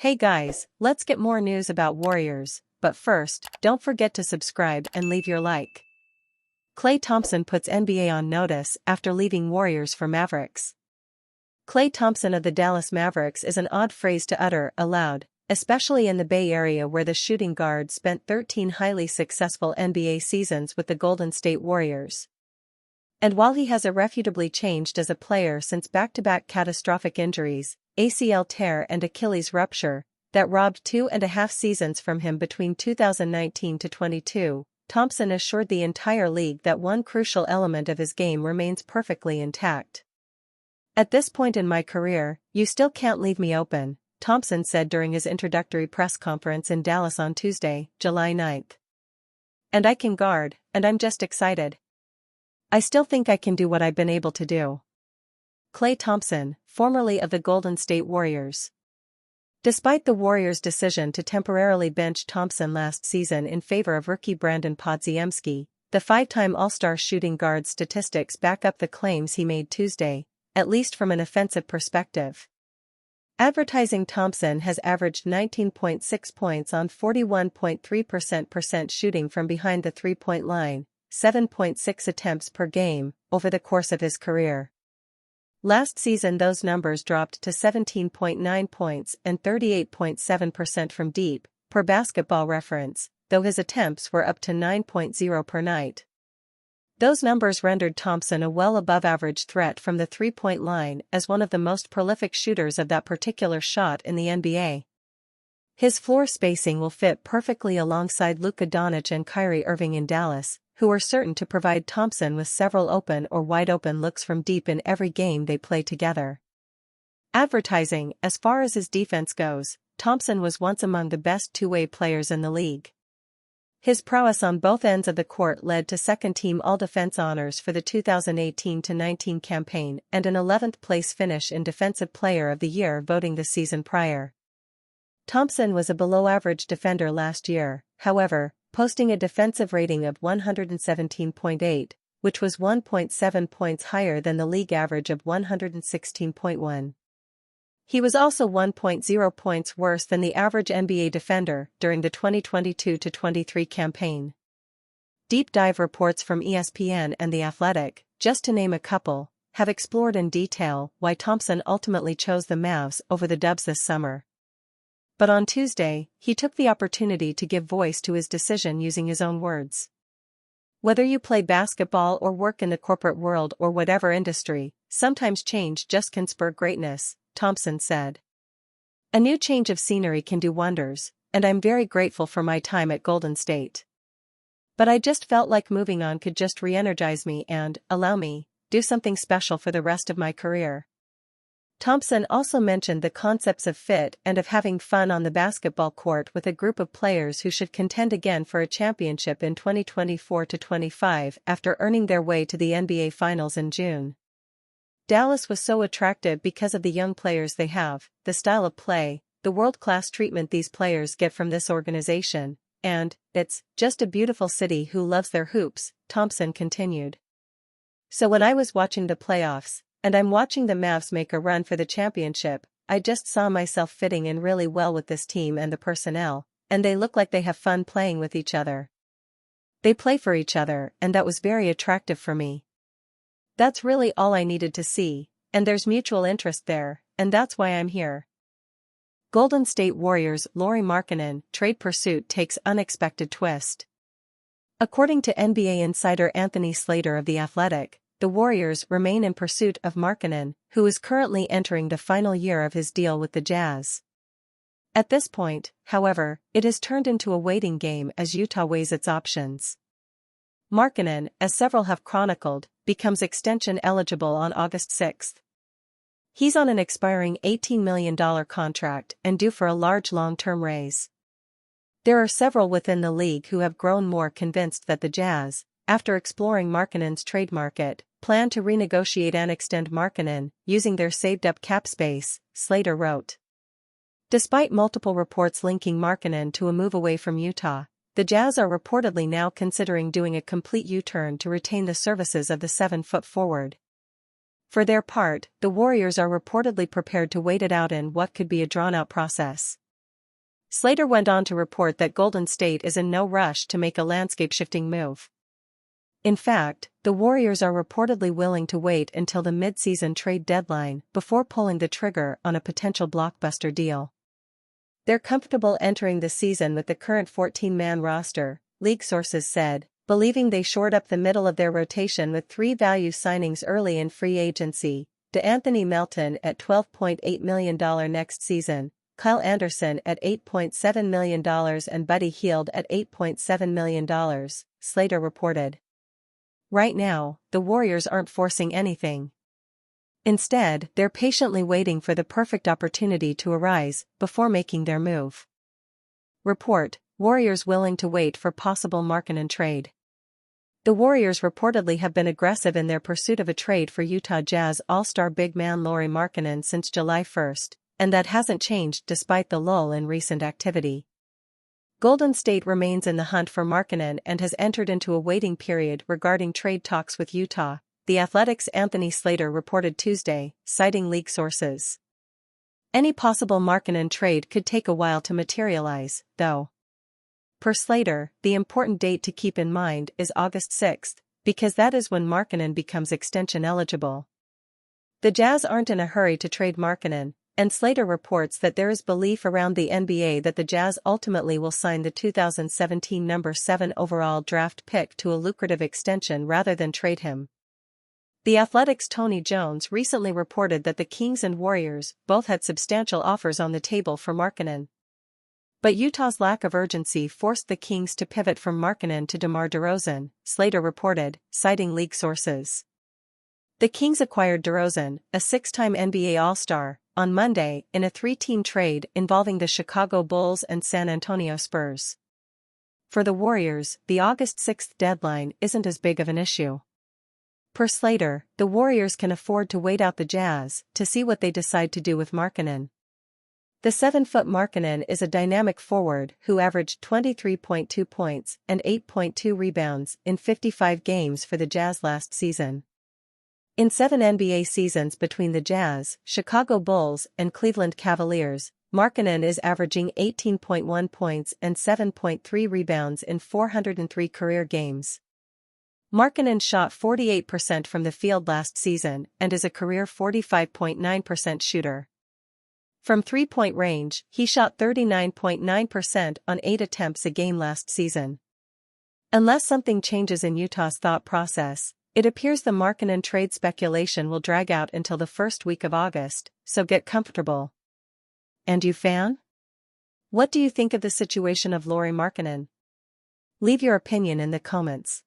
Hey guys, let's get more news about Warriors, but first, don't forget to subscribe and leave your like. Klay Thompson puts NBA on notice after leaving Warriors for Mavericks. Klay Thompson of the Dallas Mavericks is an odd phrase to utter aloud, especially in the Bay Area where the shooting guard spent 13 highly successful NBA seasons with the Golden State Warriors. And while he has irrefutably changed as a player since back-to-back catastrophic injuries, ACL tear and Achilles rupture, that robbed 2.5 seasons from him between 2019 to 22, Thompson assured the entire league that one crucial element of his game remains perfectly intact. "At this point in my career, you still can't leave me open," Thompson said during his introductory press conference in Dallas on Tuesday, July 9. "And I can guard, and I'm just excited. I still think I can do what I've been able to do." Klay Thompson, formerly of the Golden State Warriors. Despite the Warriors' decision to temporarily bench Thompson last season in favor of rookie Brandon Podziemski, the five-time All-Star shooting guard's statistics back up the claims he made Tuesday, at least from an offensive perspective. Advertising Thompson has averaged 19.6 points on 41.3% shooting from behind the three-point line, 7.6 attempts per game, over the course of his career. Last season those numbers dropped to 17.9 points and 38.7% from deep, per Basketball Reference, though his attempts were up to 9.0 per night. Those numbers rendered Thompson a well-above-average threat from the three-point line as one of the most prolific shooters of that particular shot in the NBA. His floor spacing will fit perfectly alongside Luka Doncic and Kyrie Irving in Dallas, who are certain to provide Thompson with several open or wide-open looks from deep in every game they play together. Advertising: as far as his defense goes, Thompson was once among the best two-way players in the league. His prowess on both ends of the court led to second-team All-Defense honors for the 2018-19 campaign and an 11th-place finish in Defensive Player of the Year voting the season prior. Thompson was a below-average defender last year, however, posting a defensive rating of 117.8, which was 1.7 points higher than the league average of 116.1. He was also 1.0 points worse than the average NBA defender during the 2022-23 campaign. Deep dive reports from ESPN and The Athletic, just to name a couple, have explored in detail why Thompson ultimately chose the Mavs over the Dubs this summer. But on Tuesday, he took the opportunity to give voice to his decision using his own words. "Whether you play basketball or work in the corporate world or whatever industry, sometimes change just can spur greatness," Thompson said. "A new change of scenery can do wonders, and I'm very grateful for my time at Golden State. But I just felt like moving on could just re-energize me and allow me do something special for the rest of my career." Thompson also mentioned the concepts of fit and of having fun on the basketball court with a group of players who should contend again for a championship in 2024-25 after earning their way to the NBA Finals in June. "Dallas was so attractive because of the young players they have, the style of play, the world-class treatment these players get from this organization, and it's just a beautiful city who loves their hoops," Thompson continued. "So when I was watching the playoffs, and I'm watching the Mavs make a run for the championship, I just saw myself fitting in really well with this team and the personnel, and they look like they have fun playing with each other. They play for each other, and that was very attractive for me. That's really all I needed to see, and there's mutual interest there, and that's why I'm here." Golden State Warriors' Lauri Markkanen trade pursuit takes unexpected twist. According to NBA insider Anthony Slater of The Athletic, the Warriors remain in pursuit of Markkanen, who is currently entering the final year of his deal with the Jazz. At this point, however, it has turned into a waiting game as Utah weighs its options. Markkanen, as several have chronicled, becomes extension eligible on August 6. He's on an expiring $18 million contract and due for a large long-term raise. There are several within the league who have grown more convinced that the Jazz, after exploring Markkanen's trade market, plan to renegotiate and extend Markkanen, using their saved-up cap space, Slater wrote. Despite multiple reports linking Markkanen to a move away from Utah, the Jazz are reportedly now considering doing a complete U-turn to retain the services of the 7-foot forward. For their part, the Warriors are reportedly prepared to wait it out in what could be a drawn-out process. Slater went on to report that Golden State is in no rush to make a landscape-shifting move. In fact, the Warriors are reportedly willing to wait until the mid-season trade deadline before pulling the trigger on a potential blockbuster deal. They're comfortable entering the season with the current 14-man roster, league sources said, believing they shored up the middle of their rotation with 3 value signings early in free agency: DeAnthony Melton at $12.8 million next season, Kyle Anderson at $8.7 million and Buddy Hield at $8.7 million, Slater reported. Right now, the Warriors aren't forcing anything. Instead, they're patiently waiting for the perfect opportunity to arise before making their move. Report: Warriors willing to wait for possible Markkanen trade. The Warriors reportedly have been aggressive in their pursuit of a trade for Utah Jazz All-Star big man Lauri Markkanen since July 1, and that hasn't changed despite the lull in recent activity. Golden State remains in the hunt for Markkanen and has entered into a waiting period regarding trade talks with Utah, The Athletic's Anthony Slater reported Tuesday, citing league sources. Any possible Markkanen trade could take a while to materialize, though. Per Slater, the important date to keep in mind is August 6, because that is when Markkanen becomes extension eligible. The Jazz aren't in a hurry to trade Markkanen, and Slater reports that there is belief around the NBA that the Jazz ultimately will sign the 2017 number 7 overall draft pick to a lucrative extension rather than trade him. The Athletic's Tony Jones recently reported that the Kings and Warriors both had substantial offers on the table for Markkanen. But Utah's lack of urgency forced the Kings to pivot from Markkanen to DeMar DeRozan, Slater reported, citing league sources. The Kings acquired DeRozan, a 6-time NBA All-Star, on Monday in a 3-team trade involving the Chicago Bulls and San Antonio Spurs. For the Warriors, the August 6 deadline isn't as big of an issue. Per Slater, the Warriors can afford to wait out the Jazz to see what they decide to do with Markkanen. The 7-foot Markkanen is a dynamic forward who averaged 23.2 points and 8.2 rebounds in 55 games for the Jazz last season. In 7 NBA seasons between the Jazz, Chicago Bulls, and Cleveland Cavaliers, Markkanen is averaging 18.1 points and 7.3 rebounds in 403 career games. Markkanen shot 48% from the field last season and is a career 45.9% shooter. From three-point range, he shot 39.9% on 8 attempts a game last season. Unless something changes in Utah's thought process, it appears the Markkanen trade speculation will drag out until the first week of August, so get comfortable. And you fan? What do you think of the situation of Lauri Markkanen? Leave your opinion in the comments.